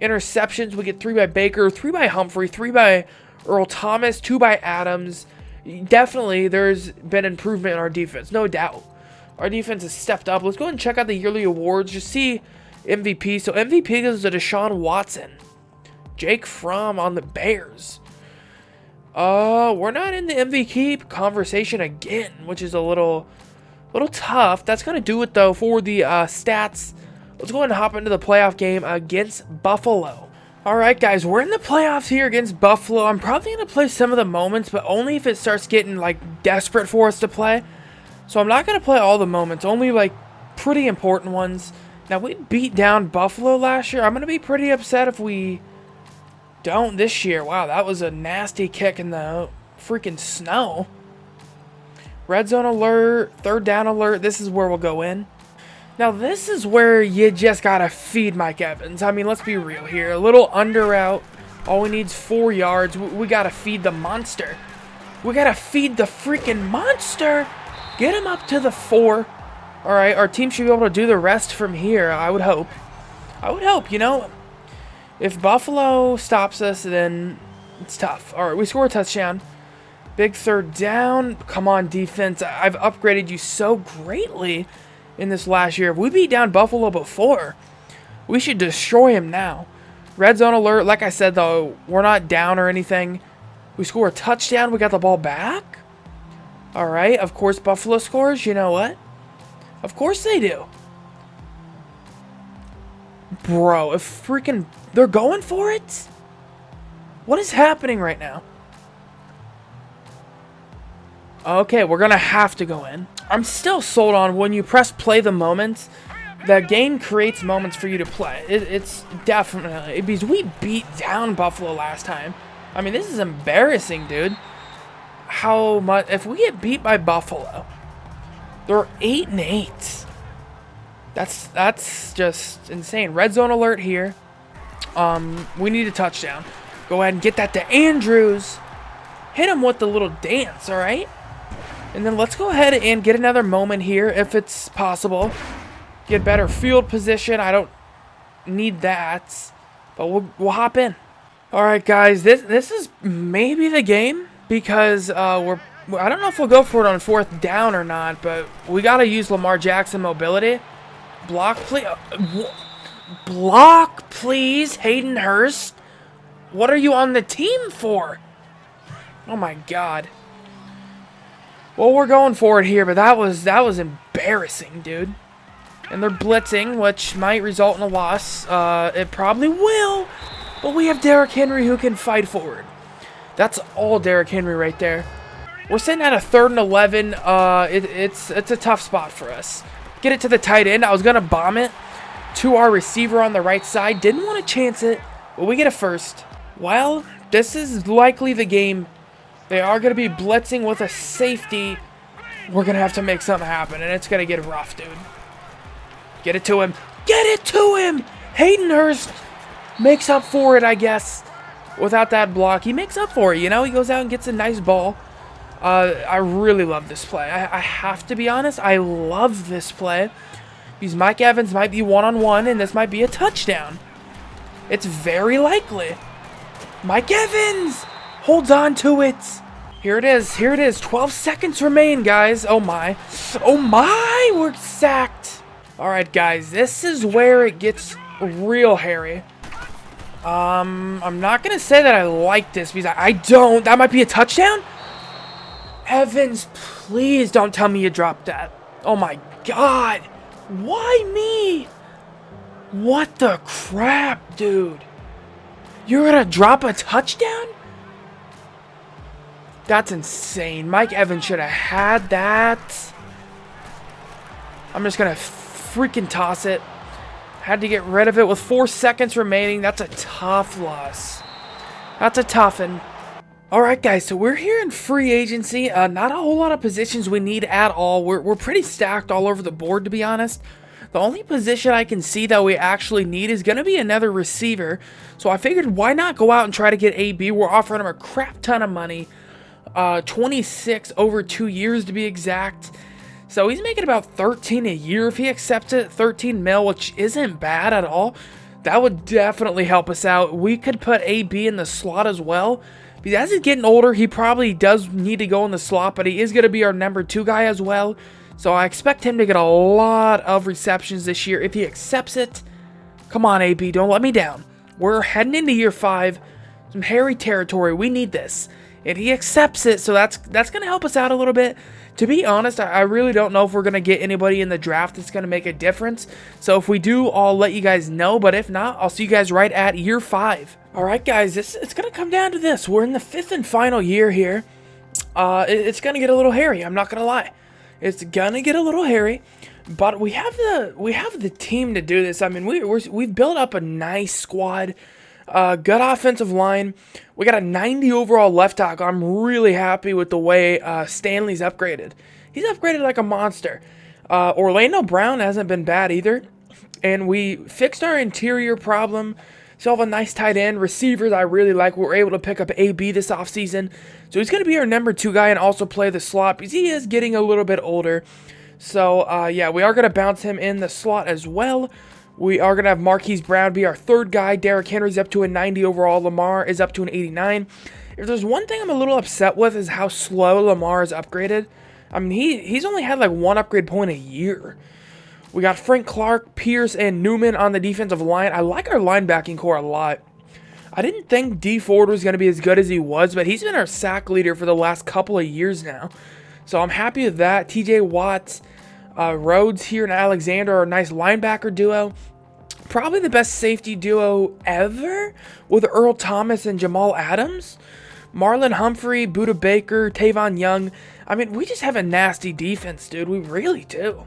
Interceptions, we get 3 by Baker, 3 by Humphrey, 3 by Earl Thomas, 2 by Adams. Definitely, there's been improvement in our defense, no doubt. Our defense has stepped up. Let's go ahead and check out the yearly awards. Just see MVP. So MVP goes to Deshaun Watson. Jake Fromm on the Bears. We're not in the MVP conversation again, which is a little tough. That's going to do it, though, for the stats. Let's go ahead and hop into the playoff game against Buffalo. All right, guys, we're in the playoffs here against Buffalo. I'm probably going to play some of the moments, but only if it starts getting, like, desperate for us to play. So I'm not going to play all the moments, only, like, pretty important ones. Now, we beat down Buffalo last year. I'm going to be pretty upset if we don't this year. Wow, that was a nasty kick in the freaking snow. Red zone alert, third down alert. This is where we'll go in. Now, this is where you just got to feed Mike Evans. I mean, let's be real here. A little under route. All we need is 4 yards. We got to feed the monster. We got to feed the freaking monster. Get him up to the 4. All right, our team should be able to do the rest from here, I would hope. I would hope, you know. If Buffalo stops us, then it's tough. All right, we score a touchdown. Big third down. Come on, defense. I've upgraded you so greatly in this last year. If we beat down Buffalo before, we should destroy him now. Red zone alert. Like I said, though, we're not down or anything. We score a touchdown. We got the ball back. All right, of course Buffalo scores. You know what? Of course they do. Bro, if freaking... they're going for it? What is happening right now? Okay, we're going to have to go in. I'm still sold on when you press play the moments, the game creates moments for you to play. It's definitely... because we beat down Buffalo last time. I mean, this is embarrassing, dude. How much... if we get beat by Buffalo, they're 8-8. That's just insane. Red zone alert here. We need a touchdown. Go ahead and get that to Andrews. Hit him with the little dance, all right? And then let's go ahead and get another moment here if it's possible. Get better field position. I don't need that, but we'll hop in. All right, guys. This is maybe the game because I don't know if we'll go for it on 4th down or not, but we got to use Lamar Jackson mobility. Block, please. Block, please, Hayden Hurst. What are you on the team for? Oh, my God. Well, we're going for it here, but that was embarrassing, dude. And they're blitzing, which might result in a loss. It probably will, but we have Derrick Henry who can fight forward. That's all Derrick Henry right there. We're sitting at a 3rd and 11. It's a tough spot for us. Get it to the tight end. I was going to bomb it to our receiver on the right side. Didn't want to chance it, but we get a first. Well, this is likely the game. They are going to be blitzing with a safety. We're going to have to make something happen, and it's going to get rough, dude. Get it to him. Get it to him! Hayden Hurst makes up for it, I guess. Without that block, he makes up for it, you know? He goes out and gets a nice ball. I really love this play. I have to be honest. I love this play. Because Mike Evans might be one-on-one, and this might be a touchdown. It's very likely. Mike Evans holds on to it. Here it is. Here it is. 12 seconds remain, guys. Oh, my. Oh, my. We're sacked. All right, guys. This is where it gets real hairy. I'm not going to say that I like this because I don't. That might be a touchdown. Evans, please don't tell me you dropped that. Oh, my God. Why me? What the crap, dude? You're going to drop a touchdown? That's insane. Mike Evans should have had that. I'm just going to freaking toss it. Had to get rid of it with 4 seconds remaining. That's a tough loss. That's a tough one. All right, guys, so we're here in free agency. Not a whole lot of positions we need at all. We're pretty stacked all over the board, to be honest. The only position I can see that we actually need is going to be another receiver. So I figured, why not go out and try to get AB? We're offering him a crap ton of money. 26 over 2 years, to be exact. So he's making about 13 a year if he accepts it. 13 mil, which isn't bad at all. That would definitely help us out. We could put AB in the slot as well. Because as he's getting older, he probably does need to go in the slot, but he is going to be our number 2 guy as well. So I expect him to get a lot of receptions this year if he accepts it. Come on, AB, don't let me down. We're heading into year 5. Some hairy territory. We need this. And he accepts it, so that's going to help us out a little bit. To be honest, I really don't know if we're going to get anybody in the draft that's going to make a difference. So if we do, I'll let you guys know. But if not, I'll see you guys right at year 5. All right, guys, it's going to come down to this. We're in the 5th and final year here. It's going to get a little hairy. I'm not going to lie. It's going to get a little hairy. But we have the team to do this. I mean, we've built up a nice squad. Good offensive line. We got a 90 overall left tackle. I'm really happy with the way Stanley's upgraded. He's upgraded like a monster. Orlando Brown hasn't been bad either. And we fixed our interior problem. Still have a nice tight end. Receivers I really like. We were able to pick up AB this offseason. So he's going to be our number 2 guy and also play the slot because he is getting a little bit older. So, yeah, we are going to bounce him in the slot as well. We are going to have Marquise Brown be our 3rd guy. Derrick Henry's up to a 90 overall. Lamar is up to an 89. If there's one thing I'm a little upset with is how slow Lamar is upgraded. I mean, he's only had like 1 upgrade point a year. We got Frank Clark, Pierce, and Newman on the defensive line. I like our linebacking core a lot. I didn't think D Ford was going to be as good as he was, but he's been our sack leader for the last couple of years now. So I'm happy with that. TJ Watt, Rhodes here, and Alexander are a nice linebacker duo. Probably the best safety duo ever with Earl Thomas and Jamal Adams. Marlon Humphrey, Buda Baker, Tavon Young. I mean, we just have a nasty defense, dude. We really do.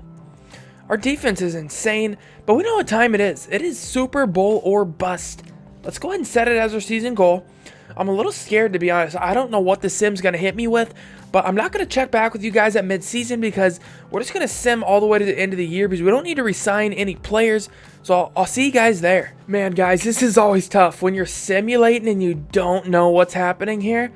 Our defense is insane, but we know what time it is. It is Super Bowl or bust. Let's go ahead and set it as our season goal. I'm a little scared, to be honest. I don't know what the sim's going to hit me with, but I'm not going to check back with you guys at midseason because we're just going to sim all the way to the end of the year because we don't need to re-sign any players. So I'll see you guys there. Man, guys, this is always tough when you're simulating and you don't know what's happening here.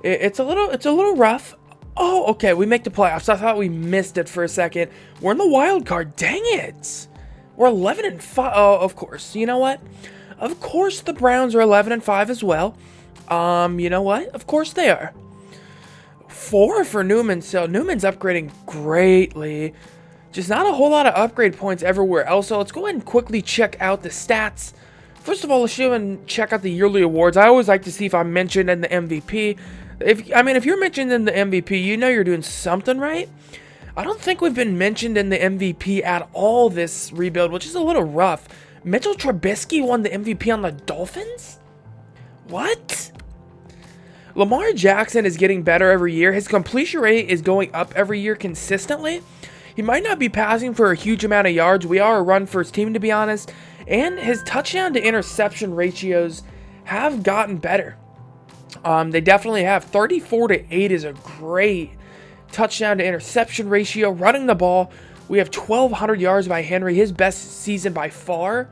It's a little rough. Oh, okay, we make the playoffs. I thought we missed it for a second. We're in the wild card. Dang it. We're 11-5. Oh, of course. You know what? Of course the Browns are 11-5 as well. You know what? Of course they are. 4 for Newman. So Newman's upgrading greatly. Just not a whole lot of upgrade points everywhere else. So let's go ahead and quickly check out the stats. First of all, let's go and check out the yearly awards. I always like to see if I'm mentioned in the MVP. If you're mentioned in the MVP, you know you're doing something right. I don't think we've been mentioned in the MVP at all this rebuild, which is a little rough. Mitchell Trubisky won the MVP on the Dolphins? What? Lamar Jackson is getting better every year. His completion rate is going up every year consistently. He might not be passing for a huge amount of yards. We are a run-first team, to be honest. And his touchdown to interception ratios have gotten better. They definitely have. 34-8 is a great touchdown to interception ratio. Running the ball, we have 1,200 yards by Henry, his best season by far.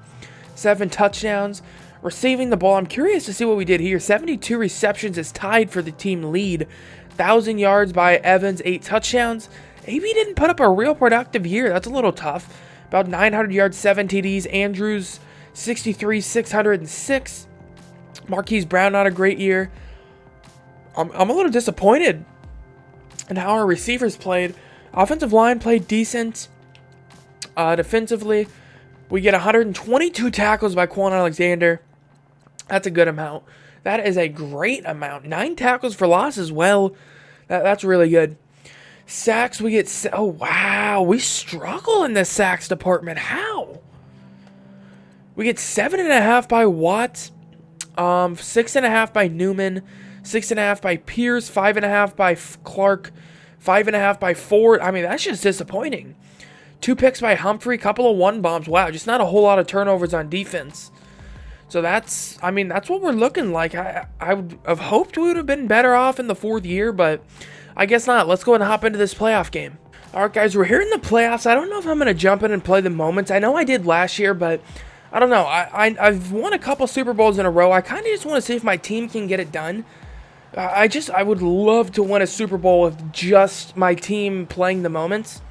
7 touchdowns. Receiving the ball, I'm curious to see what we did here. 72 receptions is tied for the team lead. 1,000 yards by Evans, 8 touchdowns. AB didn't put up a real productive year. That's a little tough. About 900 yards, 7 TDs. Andrews, 63, 606. Marquise Brown, not a great year. I'm a little disappointed in how our receivers played. Offensive line played decent. Defensively, we get 122 tackles by Quan Alexander. That's a good amount. That is a great amount. 9 tackles for loss as well. That's really good. Sacks, we get... Oh, wow. We struggle in the sacks department. How? We get 7.5 by Watt. 6.5 by Newman. 6.5 by Pierce. 5.5 by Clark. 5.5 by Ford. I mean, that's just disappointing. 2 picks by Humphrey. Couple of 1 bombs. Wow, just not a whole lot of turnovers on defense. So that's what we're looking like. I would have hoped we would have been better off in the 4th year, but I guess not. Let's go ahead and hop into this playoff game. All right, guys, we're here in the playoffs. I don't know if I'm going to jump in and play the moments. I know I did last year, but I don't know. I've won a couple Super Bowls in a row. I kind of just want to see if my team can get it done. I would love to win a Super Bowl with just my team playing the moments.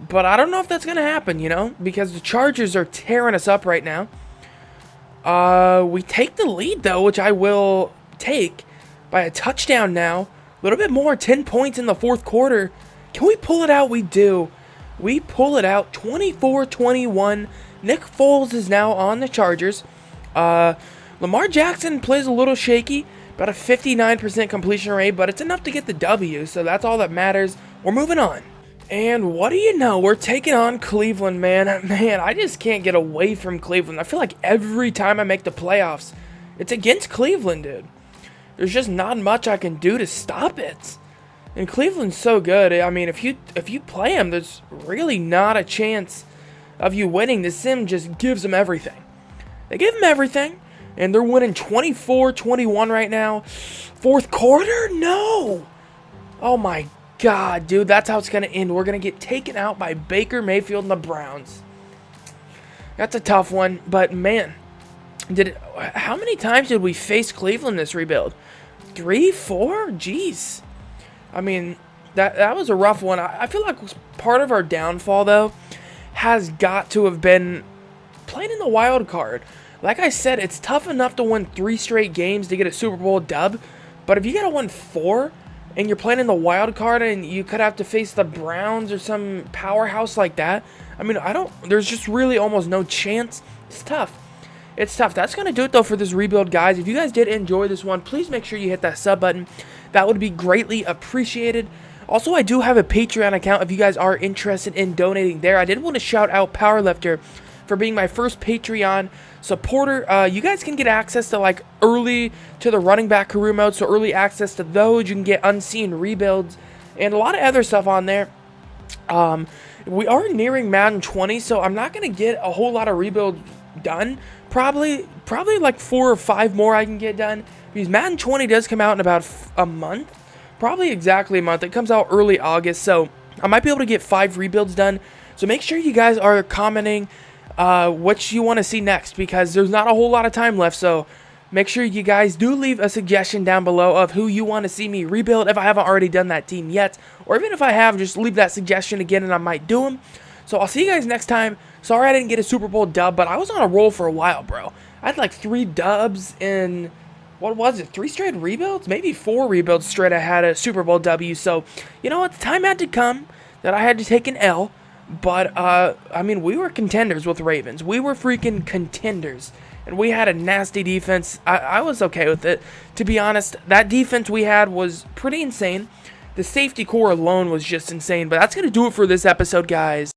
But I don't know if that's going to happen, because the Chargers are tearing us up right now. We take the lead, though, which I will take by a touchdown now. A little bit more, 10 points in the 4th quarter. Can we pull it out? We do. We pull it out, 24-21. Nick Foles is now on the Chargers. Lamar Jackson plays a little shaky, about a 59% completion rate, but it's enough to get the W, so that's all that matters. We're moving on. And what do you know? We're taking on Cleveland, man. Man, I just can't get away from Cleveland. I feel like every time I make the playoffs, it's against Cleveland, dude. There's just not much I can do to stop it. And Cleveland's so good. I mean, if you play them, there's really not a chance of you winning. The sim just gives them everything. They give them everything, and they're winning 24-21 right now. 4th quarter? No. Oh my God, dude, that's how it's gonna end. We're gonna get taken out by Baker Mayfield and the Browns. That's a tough one, but man, how many times did we face Cleveland this rebuild? 3, 4? Jeez. I mean, that was a rough one. I feel like part of our downfall, though, has got to have been playing in the wild card. Like I said, it's tough enough to win 3 straight games to get a Super Bowl dub, but if you gotta win 4 and you're playing in the wild card and you could have to face the Browns or some powerhouse like that, I mean, there's just really almost no chance. It's tough. It's tough. That's going to do it, though, for this rebuild, guys. If you guys did enjoy this one, please make sure you hit that sub button. That would be greatly appreciated. Also, I do have a Patreon account if you guys are interested in donating there. I did want to shout out Powerlifter for being my first Patreon supporter. You guys can get access to, like, early to the running back career mode, so early access to those. You can get unseen rebuilds and a lot of other stuff on there. We are nearing Madden 20, so I'm not going to get a whole lot of rebuilds done. Probably like 4 or 5 more I can get done, because Madden 20 does come out in about a month, probably exactly a month. It comes out early August, so I might be able to get 5 rebuilds done. So make sure you guys are commenting what you want to see next, because there's not a whole lot of time left. So make sure you guys do leave a suggestion down below of who you want to see me rebuild if I haven't already done that team yet, or even if I have, just leave that suggestion again and I might do them. So I'll see you guys next time. Sorry I didn't get a Super Bowl dub, but I was on a roll for a while, bro. I had like 3 dubs in, what was it, 3 straight rebuilds? Maybe 4 rebuilds straight I had a Super Bowl W. So, you know what, the time had to come that I had to take an L. But, I mean, we were contenders with the Ravens. We were freaking contenders. And we had a nasty defense. I was okay with it. To be honest, that defense we had was pretty insane. The safety core alone was just insane. But that's going to do it for this episode, guys.